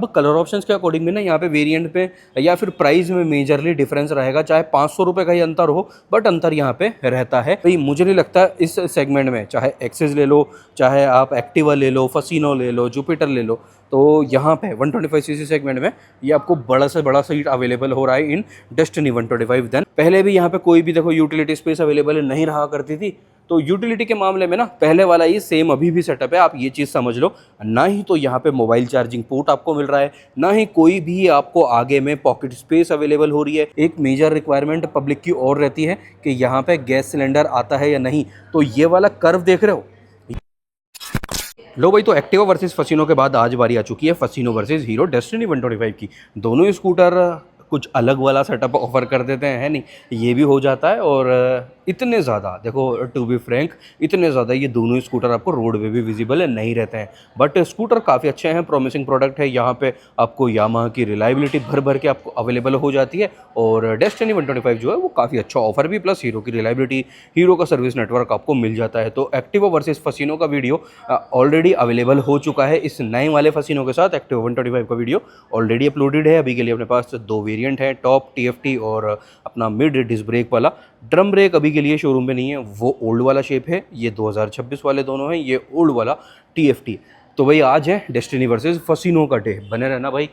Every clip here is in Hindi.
अब कलर ऑप्शंस के अकॉर्डिंग में ना यहाँ पे वेरिएंट पे या फिर प्राइस में मेजरली डिफरेंस रहेगा, चाहे 500 रुपये का ही अंतर हो, बट अंतर यहाँ पे रहता है। भाई मुझे नहीं लगता इस सेगमेंट में, चाहे एक्सेस ले लो, चाहे आप एक्टिवा ले लो, फसीनो ले लो, जुपिटर ले लो, तो यहाँ पे 125 सीसी सेगमेंट में ये आपको बड़ा से बड़ा सीट अवेलेबल हो रहा है इन डेस्टिनी 125। देन पहले भी यहाँ पे कोई भी देखो यूटिलिटी स्पेस अवेलेबल नहीं रहा करती थी, तो यूटिलिटी के मामले में ना पहले वाला ही सेम अभी भी सेटअप है, आप ये चीज़ समझ लो। ना ही तो यहाँ पे मोबाइल चार्जिंग पोर्ट आपको मिल रहा है, ना ही कोई भी आपको आगे में पॉकेट स्पेस अवेलेबल हो रही है। एक मेजर रिक्वायरमेंट पब्लिक की और रहती है कि यहाँ पे गैस सिलेंडर आता है या नहीं, तो ये वाला कर्व देख रहे हो। लो भाई, तो एक्टिवा वर्सेस फसीनो के बाद आज बारी आ चुकी है फसीनो वर्सेस हीरो डेस्टिनी 125 की। दोनों ही स्कूटर कुछ अलग वाला सेटअप ऑफर कर देते हैं, है नहीं, ये भी हो जाता है। और इतने ज़्यादा देखो, टू बी फ्रैंक, इतने ज़्यादा ये दोनों ही स्कूटर आपको रोड पे भी विजिबल नहीं रहते हैं, बट स्कूटर काफ़ी अच्छे हैं, प्रॉमिसिंग प्रोडक्ट है। यहाँ पे आपको यामाहा की रिलायबिलिटी भर भर के आपको अवेलेबल हो जाती है, और डेस्टिनी 125 जो है वो काफ़ी अच्छा ऑफर भी, प्लस हीरो की रिलायबिलिटी, हीरो का सर्विस नेटवर्क आपको मिल जाता है। तो एक्टिवा वर्सेस फसीनो का वीडियो ऑलरेडी अवेलेबल हो चुका है। इस नए वाले फसीनो के साथ एक्टिवा 125 का वीडियो ऑलरेडी अपलोडेड है। अभी के लिए अपने पास दो वेरिएंट है, टॉप TFT और अपना मिड डिस्क ब्रेक वाला। ड्रम ब्रेक अभी के लिए शोरूम में नहीं है, वो ओल्ड वाला शेप है, ये 2026 वाले दोनों हैं, ये ओल्ड वाला TFT। तो भाई आज है डेस्टिनी वर्सेस फसीनो का डे, बने रहना भाई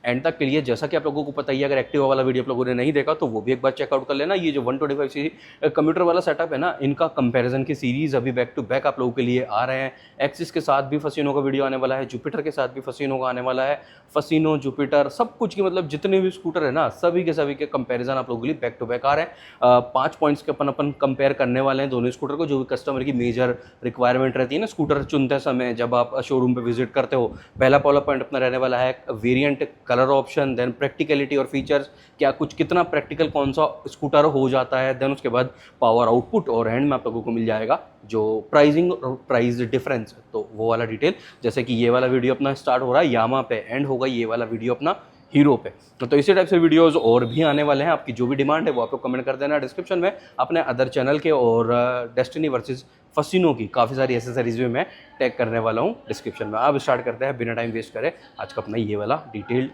एंड तक के लिए। जैसा कि आप लोगों को पता ही है, अगर एक्टिवा वाला वीडियो आप लोगों ने नहीं देखा तो वो भी एक बार चेकआउट कर लेना। ये जो 125 सीसी कम्यूटर वाला सेटअप है ना, इनका कंपैरिजन की सीरीज़ अभी बैक टू बैक आप लोगों के लिए आ रहे हैं। एक्सिस के साथ भी फसीनो का वीडियो आने वाला है, जुपिटर के साथ भी फसीनो का आने वाला है। फसीनो, जुपिटर, सब कुछ की मतलब जितने भी स्कूटर है ना, सभी के कंपेरिजन आप लोगों के लिए बैक टू बैक आ रहे हैं। 5 पॉइंट्स के अपन कंपेयर करने वाले हैं दोनों स्कूटर को, जो भी कस्टमर की मेजर रिक्वायरमेंट रहती है ना स्कूटर चुनते समय, जब आप शोरूम पर विजिट करते हो। पहला पॉइंट अपना रहने वाला है variant, colour option, then practicality और फीचर्स, क्या कुछ कितना प्रैक्टिकल कौन सा स्कूटर हो जाता है। देन उसके बाद पावर आउटपुट, और एंड में आप लोगों को मिल जाएगा जो प्राइसिंग और प्राइस डिफरेंस, तो वो वाला डिटेल। जैसे कि ये वाला वीडियो अपना स्टार्ट हो रहा है यामा पे, एंड होगा ये वाला वीडियो अपना हीरो पे। तो इसी टाइप से वीडियोस और भी आने वाले हैं। आपकी जो भी डिमांड है वो आप लोग कमेंट कर देना डिस्क्रिप्शन में। अपने अदर चैनल के और डेस्टिनी वर्सेस फसीनो की काफ़ी सारी एसेसरीज भी मैं टैग करने वाला हूँ डिस्क्रिप्शन में। अब स्टार्ट करते हैं बिना टाइम वेस्ट करे आज का अपना ये वाला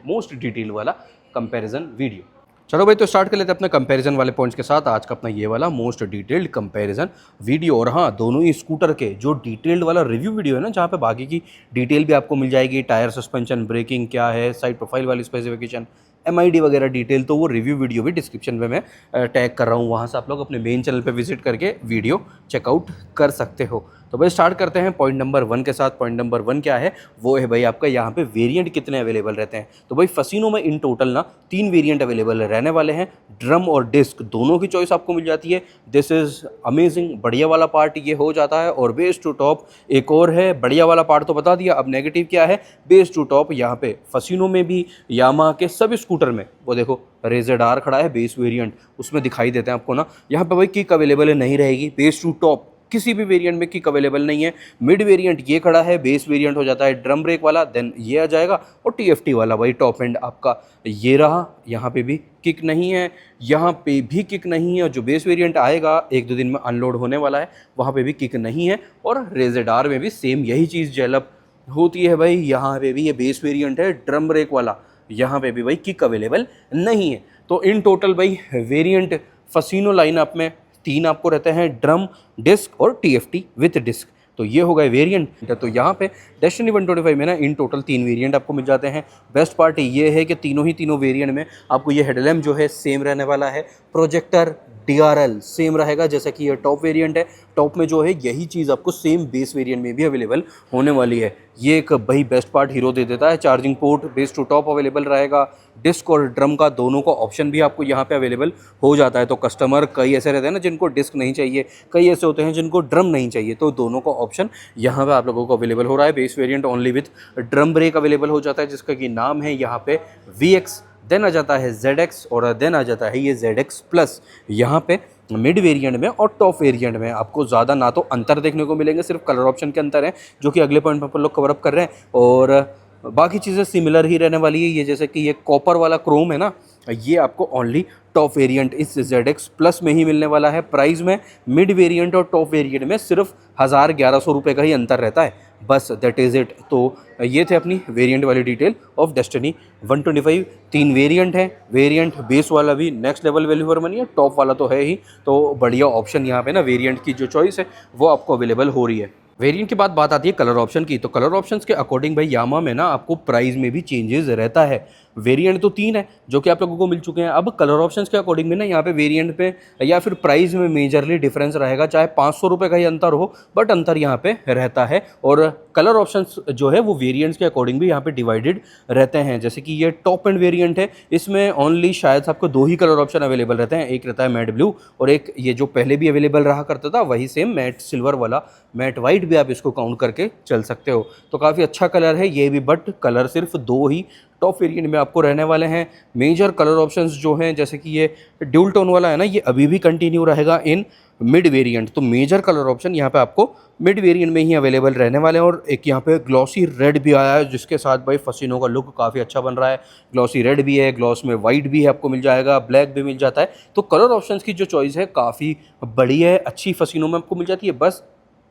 मोस्ट डिटेल्ड वाला कंपैरिजन वीडियो। चलो भाई, तो स्टार्ट कर लेते हैं अपने कंपैरिजन वाले पॉइंट्स के साथ आज का अपना ये वाला मोस्ट डिटेल्ड कंपैरिजन वीडियो। और हाँ, दोनों ही स्कूटर के जो डिटेल्ड वाला रिव्यू वीडियो है ना, जहाँ पे बाकी की डिटेल भी आपको मिल जाएगी, टायर, सस्पेंशन, ब्रेकिंग क्या है, साइड प्रोफाइल वाली स्पेसिफिकेशन, MID वगैरह डिटेल, तो वो रिव्यू वीडियो भी डिस्क्रिप्शन में मैं टैग कर रहा हूँ। वहाँ से आप लोग अपने मेन चैनल पे विजिट करके वीडियो चेकआउट कर सकते हो। तो भाई स्टार्ट करते हैं पॉइंट नंबर 1 के साथ। पॉइंट नंबर 1 क्या है, वो है भाई आपका यहाँ पे वेरिएंट कितने अवेलेबल रहते हैं। तो भाई फसीनो में इन टोटल ना 3 वेरिएंट अवेलेबल रहने वाले हैं। ड्रम और डिस्क दोनों की चॉइस आपको मिल जाती है। दिस इज़ अमेजिंग, बढ़िया वाला पार्ट ये हो जाता है। और बेस टू टॉप एक और है, बढ़िया वाला पार्ट तो बता दिया, अब नेगेटिव क्या है, बेस टू टॉप यहाँ पे फसीनो में भी, यामाहा के सभी स्कूटर में, वो देखो रेज़र खड़ा है बेस वेरिएंट, उसमें दिखाई देते हैं आपको ना। यहाँ पे भाई किक अवेलेबल नहीं रहेगी, बेस टू टॉप किसी भी वेरिएंट में किक अवेलेबल नहीं है। मिड वेरिएंट ये खड़ा है, बेस वेरिएंट हो जाता है ड्रम ब्रेक वाला, देन ये आ जाएगा। और TFT वाला भाई टॉप एंड आपका ये रहा, यहाँ पे भी किक नहीं है, यहाँ पे भी किक नहीं है। और जो बेस वेरिएंट आएगा 1-2 दिन में अनलोड होने वाला है, वहाँ पे भी किक नहीं है। और रेज़र में भी सेम यही चीज़ डेवलप होती है भाई। यहाँ पे भी ये बेस वेरिएंट है ड्रम ब्रेक वाला, यहाँ पे भी भाई किक अवेलेबल नहीं है। तो इन टोटल भाई वेरिएंट फसीनो लाइनअप में 3 आपको रहते हैं, ड्रम, डिस्क और TFT विथ डिस्क। तो ये हो गए वेरिएंट। तो यहाँ पे डेस्टिनी 125 में ना इन टोटल 3 वेरिएंट आपको मिल जाते हैं। बेस्ट पार्ट ये है कि तीनों वेरिएंट में आपको ये हेडलैम्प जो है सेम रहने वाला है। प्रोजेक्टर DRL सेम रहेगा, जैसा कि ये टॉप वेरिएंट है। टॉप में जो है यही चीज़ आपको सेम बेस वेरिएंट में भी अवेलेबल होने वाली है। ये एक भाई बेस्ट पार्ट हीरो दे देता है। Charging port base to top available रहेगा। डिस्क और ड्रम का दोनों का ऑप्शन भी आपको यहाँ पे अवेलेबल हो जाता है। तो कस्टमर कई ऐसे रहते हैं ना जिनको डिस्क नहीं चाहिए, कई ऐसे होते हैं जिनको ड्रम नहीं चाहिए, तो दोनों का ऑप्शन यहाँ पे आप लोगों को अवेलेबल हो रहा है। Base variant only with drum brake available हो जाता है, जिसका कि नाम है यहाँ पे VX, देन आ जाता है ZX और देन आ जाता है ये ZX प्लस। यहाँ पे मिड वेरिएंट में और टॉप वेरिएंट में आपको ज़्यादा ना तो अंतर देखने को मिलेंगे, सिर्फ कलर ऑप्शन के अंतर है, जो कि अगले पॉइंट पर अपन लोग कवर अप कर रहे हैं। और बाकी चीज़ें सिमिलर ही रहने वाली है। ये जैसे कि ये कॉपर वाला क्रोम है ना, ये आपको ओनली टॉप वेरिएंट इस ZX प्लस में ही मिलने वाला है। प्राइस में मिड वेरिएंट और टॉप वेरिएंट में सिर्फ 1000-1100 रुपये का ही अंतर रहता है। बस दैट इज़ इट। तो ये थे अपनी वेरिएंट वाली डिटेल ऑफ डेस्टिनी 125। 3 वेरिएंट हैं, वेरिएंट बेस वाला भी next level value for money है, टॉप वाला तो है ही। तो बढ़िया ऑप्शन यहाँ पे ना वेरिएंट की जो चॉइस है वो आपको अवेलेबल हो रही है। वेरिएंट के बाद बात आती है कलर ऑप्शन की। तो कलर ऑप्शंस के अकॉर्डिंग भाई यामा में ना आपको प्राइस में भी चेंजेस रहता है। वेरिएंट तो 3 है जो कि आप लोगों को मिल चुके हैं। अब कलर ऑप्शंस के अकॉर्डिंग में ना यहाँ पे वेरिएंट पे या फिर प्राइस में मेजरली डिफरेंस रहेगा, चाहे 500 रुपये का ही अंतर हो, बट अंतर यहाँ पे रहता है। और कलर ऑप्शंस जो है वो वेरिएंट्स के अकॉर्डिंग भी यहाँ पे डिवाइडेड रहते हैं। जैसे कि ये टॉप एंड वेरिएंट है, इसमें ओनली शायद आपको 2 ही कलर ऑप्शन अवेलेबल रहते हैं। एक रहता है मैट ब्लू और एक ये जो पहले भी अवेलेबल रहा करता था वही सेम मैट सिल्वर वाला, मैट वाइट भी आप इसको काउंट करके चल सकते हो। तो काफ़ी अच्छा कलर है ये भी, बट कलर सिर्फ 2 ही टॉप वेरिएंट में आपको रहने वाले हैं। मेजर कलर ऑप्शंस जो हैं जैसे कि ये ड्यूल टोन वाला है ना, ये अभी भी कंटिन्यू रहेगा इन मिड वेरिएंट। तो मेजर कलर ऑप्शन यहाँ पे आपको मिड वेरिएंट में ही अवेलेबल रहने वाले हैं। और एक यहाँ पे ग्लॉसी रेड भी आया है जिसके साथ भाई फसीनो का लुक काफ़ी अच्छा बन रहा है। ग्लॉसी रेड भी है, ग्लॉस में वाइट भी है, आपको मिल जाएगा, ब्लैक भी मिल जाता है। तो कलर ऑप्शंस की जो चॉइस है काफ़ी बड़ी है, अच्छी फसीनो में आपको मिल जाती है। बस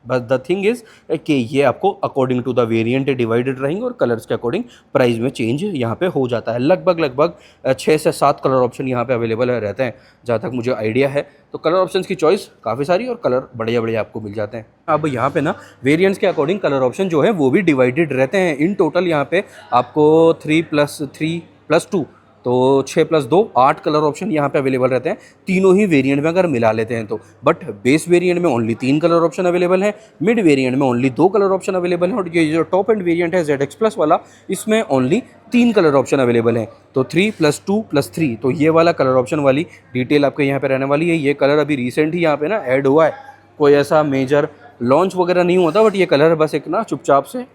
द थिंग इज़ कि ये आपको according to the variant divided रहेंगे और कलर्स के अकॉर्डिंग प्राइस में चेंज यहाँ पे हो जाता है। लगभग 6 से 7 कलर ऑप्शन यहाँ पे अवेलेबल रहते हैं जहाँ तक मुझे आइडिया है। तो कलर ऑप्शंस की चॉइस काफ़ी सारी और कलर बढ़िया बढ़िया आपको मिल जाते हैं। अब यहाँ पे ना वेरिएंट्स के अकॉर्डिंग कलर ऑप्शन जो है वो भी डिवाइडेड रहते हैं। इन टोटल यहाँ पे आपको 3+3+2 तो 6+2 8 कलर ऑप्शन यहाँ पे अवेलेबल रहते हैं, तीनों ही वेरिएंट में अगर मिला लेते हैं तो। बट बेस वेरिएंट में ओनली 3 कलर ऑप्शन अवेलेबल हैं, मिड वेरिएंट में ओनली 2 कलर ऑप्शन अवेलेबल हैं, और ये जो टॉप एंड वेरिएंट है ZX प्लस वाला, इसमें ओनली 3 कलर ऑप्शन अवेलेबल हैं। तो 3+2+3, तो ये वाला कलर ऑप्शन वाली डिटेल आपके यहाँ पे रहने वाली है। ये कलर अभी रिसेंट ही यहाँ पे ना ऐड हुआ है, कोई ऐसा मेजर लॉन्च वगैरह नहीं हुआ था, बट ये कलर बस एक ना चुपचाप से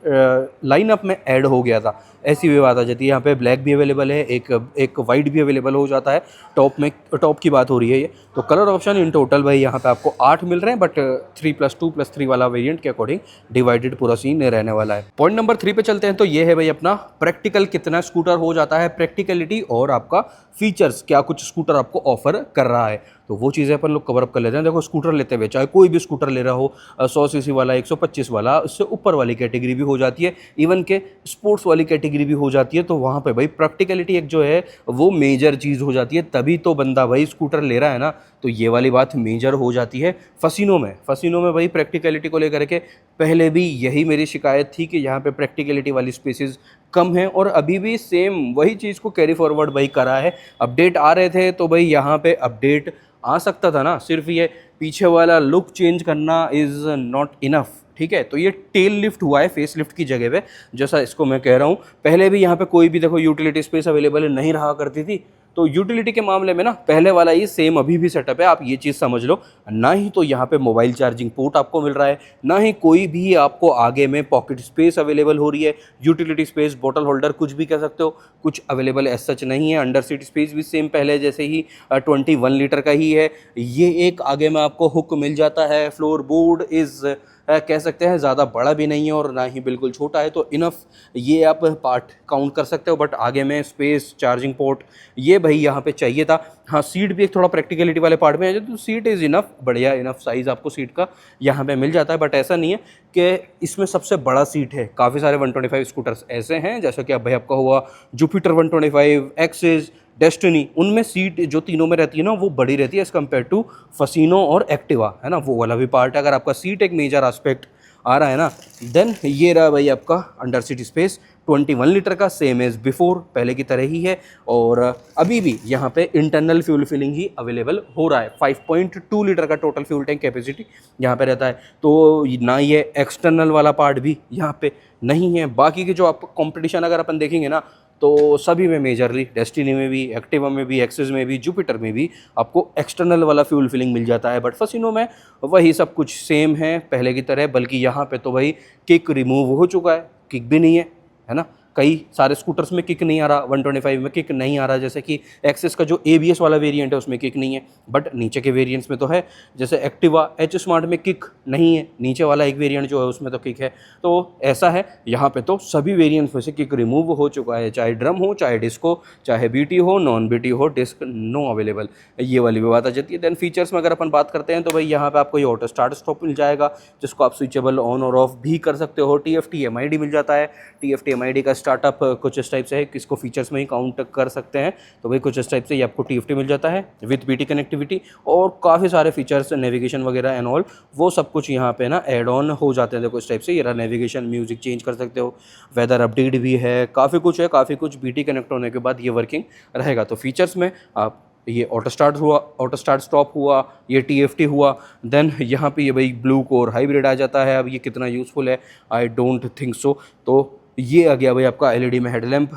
लाइनअप में ऐड हो गया था, ऐसी भी बात आ जाती है। यहाँ पे ब्लैक भी अवेलेबल है, एक वाइट भी अवेलेबल हो जाता है टॉप में, टॉप की बात हो रही है ये। तो कलर ऑप्शन इन टोटल भाई यहाँ पे आपको 8 मिल रहे हैं, बट 3+2+3 वाला वेरिएंट के अकॉर्डिंग डिवाइडेड पूरा सीन रहने वाला है। पॉइंट नंबर 3 पे चलते हैं। तो ये है भाई अपना प्रैक्टिकल कितना स्कूटर हो जाता है, प्रैक्टिकलिटी और आपका फीचर्स क्या कुछ स्कूटर आपको ऑफर कर रहा है। तो वो चीज़ें अपन लोग कवर अप कर लेते हैं। देखो स्कूटर लेते हुए चाहे कोई भी स्कूटर ले रहा हो, 100 सीसी वाला, 125 वाला, उससे ऊपर वाली कैटेगरी भी हो जाती है, इवन के स्पोर्ट्स वाली कैटेगरी भी हो जाती है। तो वहाँ पे भाई प्रैक्टिकलिटी एक जो है वो मेजर चीज़ हो जाती है, तभी तो बंदा भाई स्कूटर ले रहा है ना। तो ये वाली बात मेजर हो जाती है फसीनो में भाई प्रैक्टिकलिटी को लेकर के पहले भी यही मेरी शिकायत थी कि यहाँ पे प्रैक्टिकलिटी वाली स्पेसेस कम है, और अभी भी सेम वही चीज़ को कैरी फॉरवर्ड भाई करा है। अपडेट आ रहे थे तो भाई यहाँ पे अपडेट आ सकता था ना, सिर्फ ये पीछे वाला लुक चेंज करना इज़ नॉट इनफ। ठीक है, तो ये टेल लिफ्ट हुआ है फेस लिफ्ट की जगह पे, जैसा इसको मैं कह रहा हूँ। पहले भी यहाँ पे कोई भी देखो यूटिलिटी स्पेस अवेलेबल नहीं रहा करती थी, तो यूटिलिटी के मामले में ना पहले वाला ही सेम अभी भी सेटअप है, आप ये चीज़ समझ लो। ना ही तो यहाँ पे मोबाइल चार्जिंग पोर्ट आपको मिल रहा है, ना ही कोई भी आपको आगे में पॉकेट स्पेस अवेलेबल हो रही है। यूटिलिटी स्पेस, बोतल होल्डर, कुछ भी कह सकते हो, कुछ अवेलेबल एज सच नहीं है। अंडर सीट स्पेस भी सेम पहले जैसे ही 21 लीटर का ही है। ये एक आगे में आपको हुक मिल जाता है। फ्लोर बोर्ड इज़ कह सकते हैं ज़्यादा बड़ा भी नहीं है और ना ही बिल्कुल छोटा है, तो इनफ ये आप पार्ट काउंट कर सकते हो। बट आगे में स्पेस, चार्जिंग पोर्ट, ये भाई यहाँ पे चाहिए था। हाँ, सीट भी एक थोड़ा प्रैक्टिकलिटी वाले पार्ट में है, तो सीट इज़ इनफ, बढ़िया इनफ साइज़ आपको सीट का यहाँ पे मिल जाता है। बट ऐसा नहीं है कि इसमें सबसे बड़ा सीट है। काफ़ी सारे 125 स्कूटर्स ऐसे हैं, जैसा कि अब भाई आपका हुआ जुपिटर 125, एक्सिस, डेस्टिनी, उनमें सीट जो तीनों में रहती है ना वो बड़ी रहती है एज़ कम्पेयर टू फसीनो और एक्टिवा, है ना। वो वाला भी पार्ट है। अगर आपका सीट एक मेजर एस्पेक्ट आ रहा है ना, देन ये रहा भाई आपका अंडर सीट स्पेस 21 लीटर का, सेम एज बिफोर, पहले की तरह ही है। और अभी भी यहाँ पे इंटरनल फ्यूल फिलिंग ही अवेलेबल हो रहा है। 5.2 लीटर का टोटल फ्यूल टैंक कैपेसिटी यहाँ पे रहता है। तो ना ये एक्सटर्नल वाला पार्ट भी यहाँ पे नहीं है। बाकी के जो आप कंपटीशन अगर अपन देखेंगे ना, तो सभी में मेजरली डेस्टिनी में भी, एक्टिवा में भी, एक्सिस में भी, जुपिटर में भी आपको एक्सटर्नल वाला फ्यूल फिलिंग मिल जाता है। बट फसीनो में वही सब कुछ सेम है पहले की तरह, बल्कि यहाँ पे तो भाई किक रिमूव हो चुका है, किक भी नहीं है, है ना। कई सारे स्कूटर्स में किक नहीं आ रहा, 125 में किक नहीं आ रहा, जैसे कि एक्सेस का जो ABS वाला वेरिएंट है उसमें किक नहीं है, बट नीचे के वेरिएंट्स में तो है। जैसे एक्टिवा H स्मार्ट में किक नहीं है, नीचे वाला एक वेरिएंट जो है उसमें तो किक है। तो ऐसा है यहाँ पे तो सभी वेरिएंट्स में से किक रिमूव हो चुका है, चाहे ड्रम हो, चाहे डिस्क हो, चाहे BT हो, नॉन BT हो, डिस्क नो अवेलेबल, ये वाली भी बात आ जाती है। देन फीचर्स में अगर अपन बात करते हैं तो भाई यहाँ पे आपको ये ऑटो स्टार्ट स्टॉप मिल जाएगा, जिसको आप स्विचेबल ऑन और ऑफ भी कर सकते हो। TFT MID मिल जाता है। TFT MID का स्टार्टअप कुछ इस टाइप से है, किसको फीचर्स में ही काउंट कर सकते हैं, तो भाई कुछ इस टाइप से ये आपको TFT मिल जाता है विथ BT कनेक्टिविटी, और काफ़ी सारे फीचर्स नेविगेशन वगैरह एंड ऑल वो सब कुछ यहाँ पे ना एड ऑन हो जाते हैं। देखो इस टाइप से ये रहा नेविगेशन, म्यूजिक चेंज कर सकते हो, वेदर अपडेट भी है, काफ़ी कुछ है, काफ़ी कुछ BT कनेक्ट होने के बाद ये वर्किंग रहेगा। तो फीचर्स में आप ये ऑटो स्टार्ट हुआ, ऑटो स्टार्ट स्टॉप हुआ, ये TFT हुआ, देन यहाँ पे ये भाई ब्लू कोर हाइब्रिड आ जाता है। अब ये कितना यूज़फुल है आई डोंट थिंक सो। तो ये आ गया भाई आपका LED में हेडलैम्प,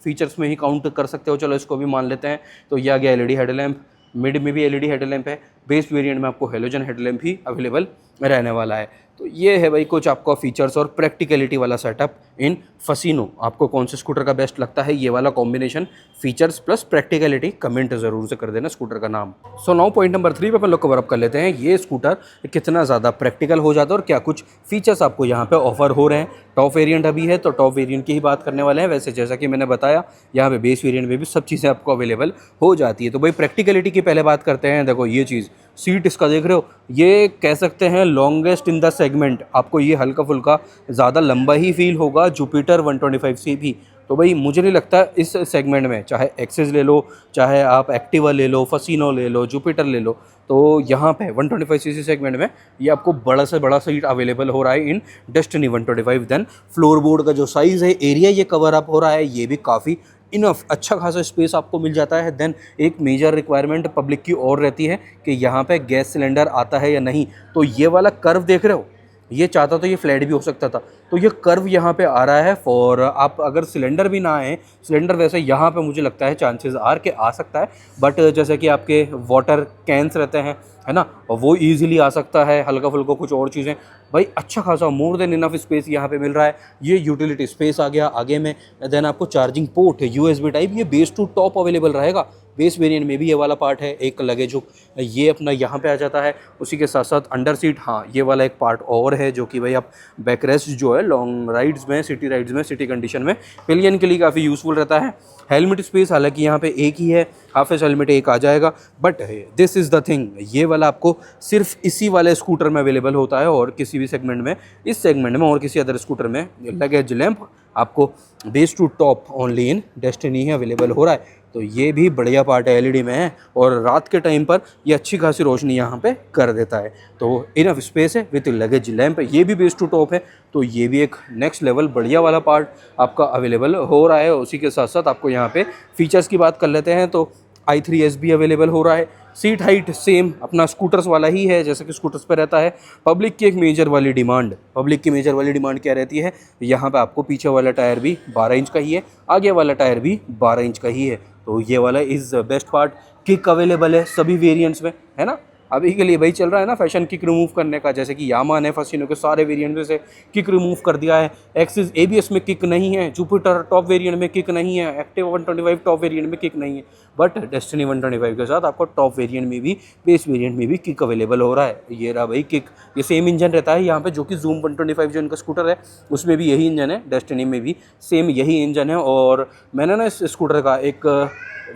फीचर्स में ही काउंट कर सकते हो, चलो इसको भी मान लेते हैं। तो ये आ गया LED हेडलैम्प, मिड में भी LED हेडलैम्प है, बेस वेरिएंट में आपको हेलोजन हेडलैम्प ही अवेलेबल रहने वाला है। तो ये है भाई कुछ आपका फीचर्स और प्रैक्टिकलिटी वाला सेटअप इन फसीनो। आपको कौन से स्कूटर का बेस्ट लगता है, ये वाला combination features plus practicality, comment ज़रूर से कर देना स्कूटर का नाम। सो नाउ पॉइंट नंबर 3 पे अपन लोग कवर अप कर लेते हैं, ये स्कूटर कितना ज़्यादा प्रैक्टिकल हो जाता है और क्या कुछ फीचर्स आपको यहाँ पे ऑफर हो रहे हैं। टॉप वेरिएंट अभी है तो टॉप वेरिएंट की ही बात करने वाले हैं। वैसे जैसा कि मैंने बताया यहाँ पे बेस वेरिएंट में भी सब चीज़ें आपको अवेलेबल हो जाती है। तो भाई प्रैक्टिकलिटी की पहले बात करते हैं। देखो ये चीज़ सीट इसका देख रहे हो, ये कह सकते हैं लॉन्गेस्ट इन द सेगमेंट। आपको ये हल्का फुल्का ज़्यादा लंबा ही फील होगा जुपिटर 125 से भी। तो भाई मुझे नहीं लगता इस सेगमेंट में, चाहे एक्सेस ले लो, चाहे आप एक्टिवा ले लो, फसीनो ले लो, जुपिटर ले लो, तो यहाँ पे 125cc सेगमेंट में ये आपको बड़ा से बड़ा सीट अवेलेबल हो रहा है in Destini 125। Then floor board का जो साइज़ है, एरिया ये कवर अप हो रहा है, ये भी काफ़ी इनफ अच्छा खासा स्पेस आपको मिल जाता है। देन एक मेजर रिक्वायरमेंट पब्लिक की और रहती है कि यहाँ पे गैस सिलेंडर आता है या नहीं। तो ये वाला कर्व देख रहे हो, ये चाहता तो ये फ्लैट भी हो सकता था, तो ये कर्व यहाँ पे आ रहा है फॉर आप अगर सिलेंडर भी ना आए, सिलेंडर वैसे यहाँ पे मुझे लगता है चांसेस आर के आ सकता है, बट जैसे कि आपके वाटर कैंस रहते हैं है ना, वो ईजिली आ सकता है, हल्का फुल्का कुछ और चीज़ें। भाई अच्छा खासा मोर देन इनफ स्पेस यहाँ पे मिल रहा है। ये यूटिलिटी स्पेस आ गया आगे में। देन आपको चार्जिंग पोर्ट है USB टाइप, ये बेस टू टॉप अवेलेबल रहेगा। बेस वेरिएंट में भी ये वाला पार्ट है, एक लगेज हुक ये अपना यहाँ पे आ जाता है। उसी के साथ साथ अंडर सीट, हाँ ये वाला एक पार्ट और है जो कि भाई आप बैकरेस्ट जो है लॉन्ग राइड्स में, सिटी राइड्स में, सिटी कंडीशन में पिलियन के लिए काफ़ी यूज़फुल रहता है। हेलमेट स्पेस हालांकि यहाँ पे एक ही है, हाफ एस हेलमेट एक आ जाएगा, but this is the thing, ये वाला आपको सिर्फ इसी वाले स्कूटर में अवेलेबल होता है और किसी भी सेगमेंट में, इस सेगमेंट में और किसी अदर स्कूटर में लगेज लैंप आपको base to top only in Destini ही अवेलेबल हो रहा है। तो ये भी बढ़िया पार्ट है, LED में है और रात के टाइम पर ये अच्छी खासी रोशनी यहाँ पे कर देता है। तो इनफ स्पेस है विथ लगेज लैंप, ये भी बेस टू टॉप है, तो ये भी एक नेक्स्ट लेवल बढ़िया वाला पार्ट आपका अवेलेबल हो रहा है। उसी के साथ साथ आपको यहाँ पे फीचर्स की बात कर लेते हैं तो i3S भी अवेलेबल हो रहा है। सीट हाइट सेम अपना स्कूटर्स वाला ही है जैसे कि स्कूटर्स पे रहता है। पब्लिक की एक मेजर वाली डिमांड, पब्लिक की मेजर वाली डिमांड क्या रहती है, यहाँ पे आपको पीछे वाला टायर भी 12 इंच का ही है, आगे वाला टायर भी 12 इंच का ही है। तो ये वाला is best part. Kick available है सभी वेरिएंट्स में, है ना। अभी के लिए भाई चल रहा है ना फैशन किक रिमूव करने का, जैसे कि यामा ने फसीनो के सारे वेरिएंट में से किक रिमूव कर दिया है। एक्सिस ABS में किक नहीं है, जुपिटर टॉप वेरिएंट में किक नहीं है, एक्टिवा 125 टॉप वेरिएंट में किक नहीं है, बट डेस्टिनी 125 के साथ आपको टॉप वेरिएंट में भी, बेस वेरिएंट में भी किक अवेलेबल हो रहा है। ये रहा भाई किक, ये सेम इंजन रहता है यहाँ पे जो कि जूम 125 जो इनका स्कूटर है उसमें भी यही इंजन है, डेस्टिनी में भी सेम यही इंजन है। और मैंने ना इस स्कूटर का एक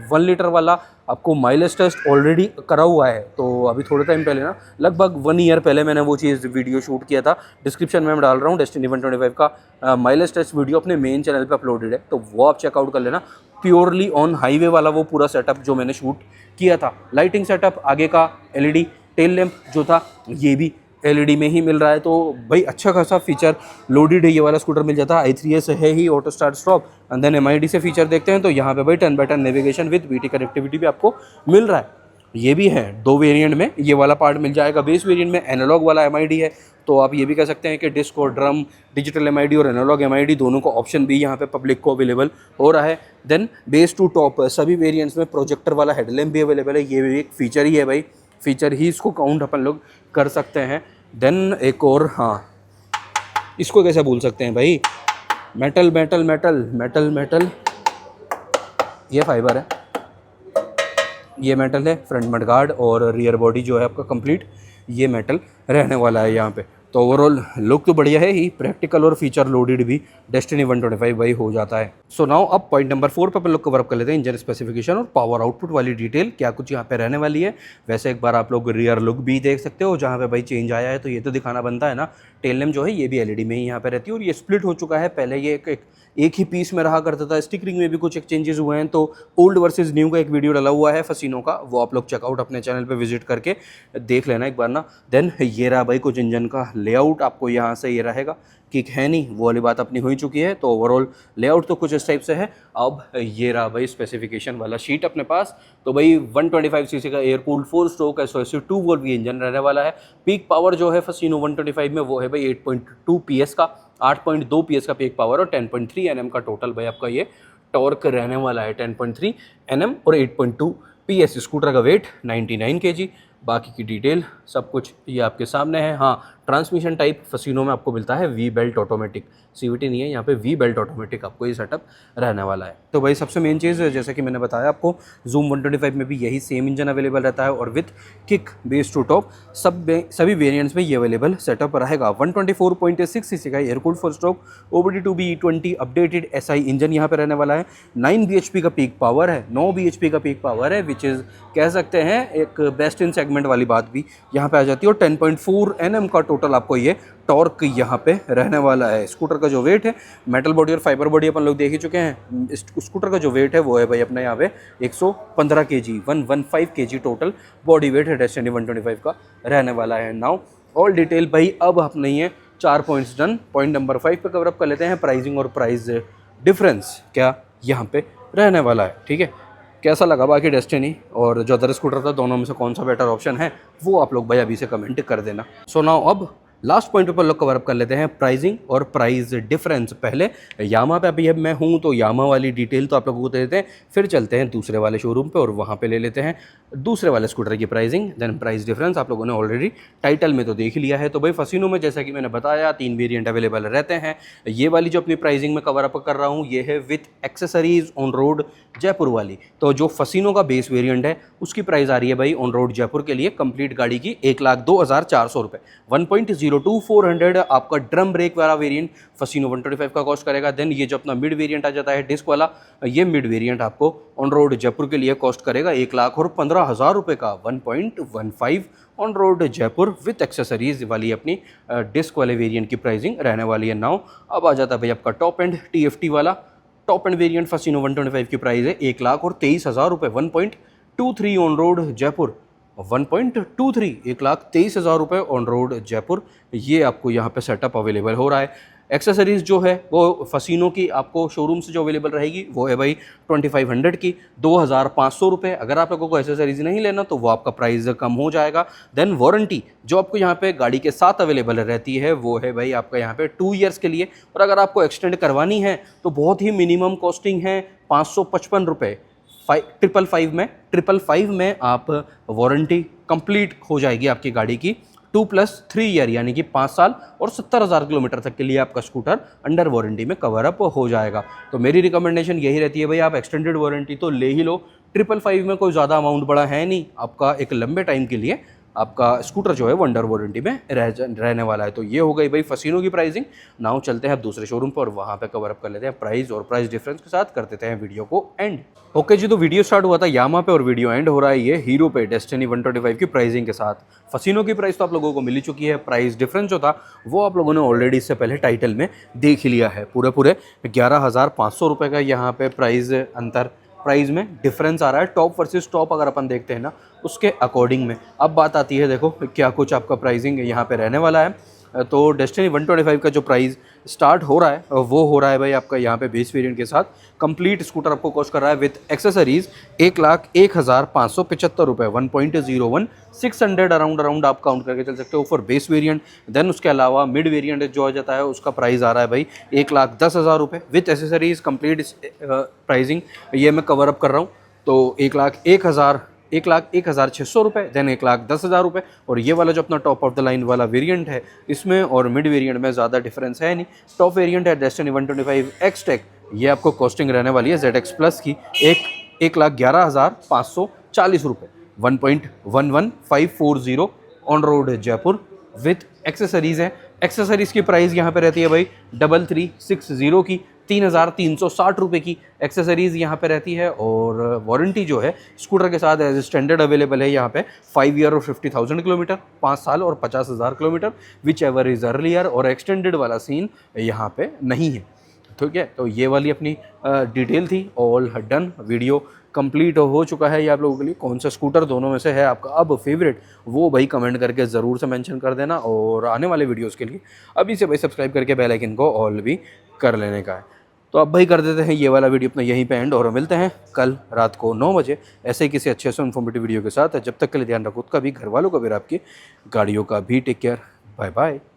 1 लीटर वाला आपको माइलेज टेस्ट ऑलरेडी करा हुआ है। तो अभी थोड़े टाइम पहले ना, लगभग 1 ईयर पहले मैंने वो चीज़ वीडियो शूट किया था। डिस्क्रिप्शन में मैं डाल रहा हूँ, डेस्टिनी 125 का माइलेज टेस्ट वीडियो अपने मेन चैनल पे अपलोडेड है, तो वो आप चेकआउट कर लेना। प्योरली ऑन हाईवे वाला वो पूरा सेटअप जो मैंने शूट किया था। लाइटिंग सेटअप आगे का LED, टेल लैंप जो था ये भी LED में ही मिल रहा है। तो भाई अच्छा खासा फीचर लोडेड है, ये वाला स्कूटर मिल जाता है। i3S है ही, auto start stop, and then MID से फीचर देखते हैं तो यहाँ पे भाई 10x10 navigation with BT connectivity भी आपको मिल रहा है। ये भी है 2 वेरिएंट में, ये वाला पार्ट मिल जाएगा। बेस वेरिएंट में एनालॉग वाला MID है, तो आप ये भी कह सकते हैं कि डिस्क और ड्रम, डिजिटल MID और एनालॉग MID दोनों का ऑप्शन भी यहाँ पे पब्लिक को अवेलेबल हो रहा है। देन बेस टू टॉप सभी वेरिएंट्स में प्रोजेक्टर वाला हेडलैम्प भी अवेलेबल है, ये भी एक फीचर ही है भाई, फीचर ही इसको काउंट अपन लोग कर सकते हैं। देन एक और, हाँ इसको कैसे भूल सकते हैं भाई, metal metal metal metal metal, ये फाइबर है, ये मेटल है। फ्रंट मड गार्ड और रियर बॉडी जो है आपका कंप्लीट ये मेटल रहने वाला है यहाँ पे। तो ओवरऑल लुक तो बढ़िया है ही, प्रैक्टिकल और फीचर लोडेड भी डेस्टिनी 125 भाई हो जाता है। सो नाउ अब पॉइंट नंबर 4 पे अपन लोग कवर अप कर लेते हैं इंजन स्पेसिफिकेशन और पावर आउटपुट वाली डिटेल, क्या कुछ यहाँ पे रहने वाली है। वैसे एक बार आप लोग रियर लुक भी देख सकते हो जहाँ पे भाई चेंज आया है, तो ये तो दिखाना बनता है ना। टेल लैम्प जो है ये भी एलईडी में ही यहाँ पे रहती है और ये स्प्लिट हो चुका है। पहले ये एक ही पीस में रहा करता था। स्टिकरिंग में भी कुछ चेंजेस हुए हैं, तो ओल्ड वर्सेस न्यू का एक वीडियो डाला हुआ है फसीनो का, वो आप लोग चेकआउट अपने चैनल पे विजिट करके देख लेना एक बार ना। देन ये रहा भाई कुछ इंजन का लेआउट, आपको यहाँ से ये रहेगा, किक है नहीं वो वाली बात अपनी हो चुकी है। तो ओवरऑल लेआउट तो कुछ इस टाइप से है। अब ये रहा भाई स्पेसिफिकेशन वाला शीट अपने पास। तो भाई 125 सीसी का air cooled 4 stroke SOSU 2 volt engine रहने वाला है। पीक पावर जो है फसीनो 125 में वो है भाई 8.2 PS का, 8.2 PS का पीक पावर और 10.3 Nm का टोटल भाई आपका ये टॉर्क रहने वाला है। 10.3 Nm और 8.2 PS। स्कूटर का वेट 99 kg। बाकी की डिटेल सब कुछ ये आपके सामने है। हाँ, ट्रांसमिशन टाइप फसीनो में आपको मिलता है वी बेल्ट ऑटोमेटिक, CVT नहीं है यहाँ पे, वी बेल्ट ऑटोमेटिक आपको ये सेटअप रहने वाला है। तो भाई सबसे मेन चीज़ जैसे कि मैंने बताया आपको, जूम 125 में भी यही सेम इंजन अवेलेबल रहता है और with kick base to top सभी वेरिएंट्स में ये अवेलेबल सेटअप रहेगा। 124.6 सीसी का air cooled 4 stroke OBD2B E20 updated SI engine यहाँ पे रहने वाला है। 9 bhp का पीक पावर है, 9 bhp का पीक पावर है, विच इज़ कह सकते हैं एक बेस्ट इन सेगमेंट वाली बात भी यहाँ पे आ जाती है। और 10.4 Nm का टोटल आपको ये टॉर्क यहाँ पे रहने वाला है। स्कूटर का जो वेट है, मेटल बॉडी और फाइबर बॉडी अपन लोग देख ही चुके हैं। इस स्कूटर का जो वेट है वो है भाई अपना यहाँ पे 115 kg, 115 kg total body weight है डेस्टिनी 125 का रहने वाला है। नाउ ऑल डिटेल भाई अब आप नहीं है 4 पॉइंट्स डन। पॉइंट नंबर 5 पे कवर अप कर लेते हैं प्राइसिंग और प्राइस डिफरेंस क्या यहाँ पे रहने वाला है। ठीक है, कैसा लगा बाकी डेस्टिनी और जो अदर स्कूटर था, दोनों में से कौन सा बेटर ऑप्शन है वो आप लोग भाई अभी से कमेंट कर देना। सो नाउ अब लास्ट पॉइंट पर लोग कवर अप कर लेते हैं प्राइसिंग और प्राइस डिफरेंस। पहले यामा पे अभी अब मैं हूँ तो यामा वाली डिटेल तो आप लोगों को दे देते हैं, फिर चलते हैं दूसरे वाले शोरूम पे और वहाँ पे ले लेते हैं दूसरे वाले स्कूटर की प्राइसिंग देन प्राइस डिफरेंस। आप लोगों ने ऑलरेडी टाइटल में तो देख लिया है। तो भाई फसीनो में जैसा कि मैंने बताया 3 वेरिएंट अवेलेबल रहते हैं। ये वाली जो अपनी प्राइसिंग में कवर अप कर रहा हूँ ये है with accessories on road Jaipur वाली। तो जो फसीनो का बेस वेरिएंट है उसकी प्राइस आ रही है भाई ऑन रोड जयपुर के लिए कंप्लीट गाड़ी की 1,02,400 रुपये। 1.02 400 आपका ड्रम ब्रेक वाला वेरिएंट फसीनो 125 का कॉस्ट करेगा। देन ये जो अपना मिड वेरिएंट आ जाता है डिस्क वाला, ये मिड वेरिएंट आपको ऑन रोड जयपुर के लिए कॉस्ट करेगा 1,15,000 रुपये का। 1.15 on road Jaipur with accessories वाली अपनी डिस्क वाले वेरिएंट की प्राइसिंग रहने वाली है। नाउ अब आ जाता है भाई आपका टॉप एंड TFT वाला टॉप एंड वेरिएंट फसीनो 125 की प्राइस है 1,23,000 रुपये। 1.23 ऑन रोड जयपुर, 1.23 1,23,000 रुपये ऑन रोड जयपुर, ये आपको यहाँ पे सेटअप अवेलेबल हो रहा है। एक्सेसरीज़ जो है वो फसीनो की आपको शोरूम से जो अवेलेबल रहेगी वो है भाई 2500 की 2,500 रुपये। अगर आप लोगों को एक्सेसरीज नहीं लेना तो वो आपका प्राइस कम हो जाएगा। देन वारंटी जो आपको यहाँ पे गाड़ी के साथ अवेलेबल रहती है वो है भाई आपका यहाँ पे 2 ईयर्स के लिए, और अगर आपको एक्सटेंड करवानी है तो बहुत ही मिनिमम कॉस्टिंग है 555 रुपये। 555 में आप वारंटी कंप्लीट हो जाएगी आपकी गाड़ी की 2+3 ईयर यानी कि 5 साल और 70,000 किलोमीटर तक के लिए आपका स्कूटर अंडर वारंटी में कवर अप हो जाएगा। तो मेरी रिकमेंडेशन यही रहती है भाई आप एक्सटेंडेड वारंटी तो ले ही लो। 555 में कोई ज़्यादा अमाउंट बड़ा है नहीं, आपका एक लंबे टाइम के लिए आपका स्कूटर जो है वो अंडर वारंटी में रहने वाला है। तो ये हो गई भाई फसीनो की प्राइसिंग। नाउ चलते हैं अब दूसरे शोरूम पर और वहाँ पे कवर अप कर लेते हैं प्राइस और प्राइस डिफरेंस के साथ कर देते हैं वीडियो को एंड। ओके जी, तो वीडियो स्टार्ट हुआ था यामा पे और वीडियो एंड हो रहा है ये हीरो पे डेस्टिनी 125 की प्राइसिंग के साथ। फसीनो की प्राइस तो आप लोगों को मिल ही चुकी है, प्राइस डिफरेंस जो था वो आप लोगों ने ऑलरेडी इससे पहले टाइटल में देख लिया है। पूरे 11,500 रुपये का यहाँ पे प्राइस अंतर, प्राइस में डिफरेंस आ रहा है टॉप वर्सेस टॉप अगर अपन देखते हैं ना उसके अकॉर्डिंग में। अब बात आती है देखो क्या कुछ आपका प्राइसिंग यहाँ पे रहने वाला है। तो डेस्टिनी 125 का जो प्राइस स्टार्ट हो रहा है वो हो रहा है भाई आपका यहाँ पे बेस वेरिएंट के साथ कंप्लीट स्कूटर आपको कॉस्ट कर रहा है विथ एक्सेसरीज 1,01,575 रुपये। 1.01 600 अराउंड आप काउंट करके चल सकते हो फॉर बेस वेरिएंट। देन उसके अलावा मिड वेरिएंट जो आ जाता है उसका प्राइस आ रहा है भाई 1,10,000 रुपये विथ एक्सेसरीज कंप्लीट प्राइसिंग ये मैं कवर अप कर रहा हूँ। तो 1,01,000 1,01,600 रुपये, देन 1,10,000 रुपये। और ये वाला जो अपना टॉप ऑफ द लाइन वाला वेरिएंट है, इसमें और मिड वेरिएंट में ज़्यादा डिफरेंस है नहीं। टॉप वेरिएंट है डेस्टिनी 125 एक्सटेक, ये आपको कॉस्टिंग रहने वाली है ZX प्लस की 1,11,540 रुपये, 1.11540 on road Jaipur with accessories है। एक्सेसरीज़ की प्राइस यहाँ पे रहती है भाई 3,360 की, 3,360 रुपये की एक्सेसरीज़ यहाँ पे रहती है। और वारंटी जो है स्कूटर के साथ एज स्टैंडर्ड अवेलेबल है यहाँ पे 5 ईयर और 50,000 किलोमीटर, 5 साल और 50,000 kilometre, which ever is earlier. और एक्सटेंडेड वाला सीन यहाँ पे नहीं है, ठीक है। तो ये वाली अपनी डिटेल थी, ऑल डन, वीडियो कंप्लीट हो चुका है ये आप लोगों के लिए। कौन सा स्कूटर दोनों में से है आपका अब फेवरेट, वो भाई कमेंट करके ज़रूर से मेंशन कर देना। और आने वाले वीडियोस के लिए अभी से भाई सब्सक्राइब करके बेल आइकन को ऑल भी कर लेने का है। तो अब भाई कर देते हैं ये वाला वीडियो अपना यहीं पे एंड, और मिलते हैं कल रात को 9 बजे ऐसे ही किसी अच्छे से इन्फॉर्मेटिव वीडियो के साथ। जब तक के लिए ध्यान रखो, खुद का भी, घर वालों का भी, आपकी गाड़ियों का भी। Take care, bye bye.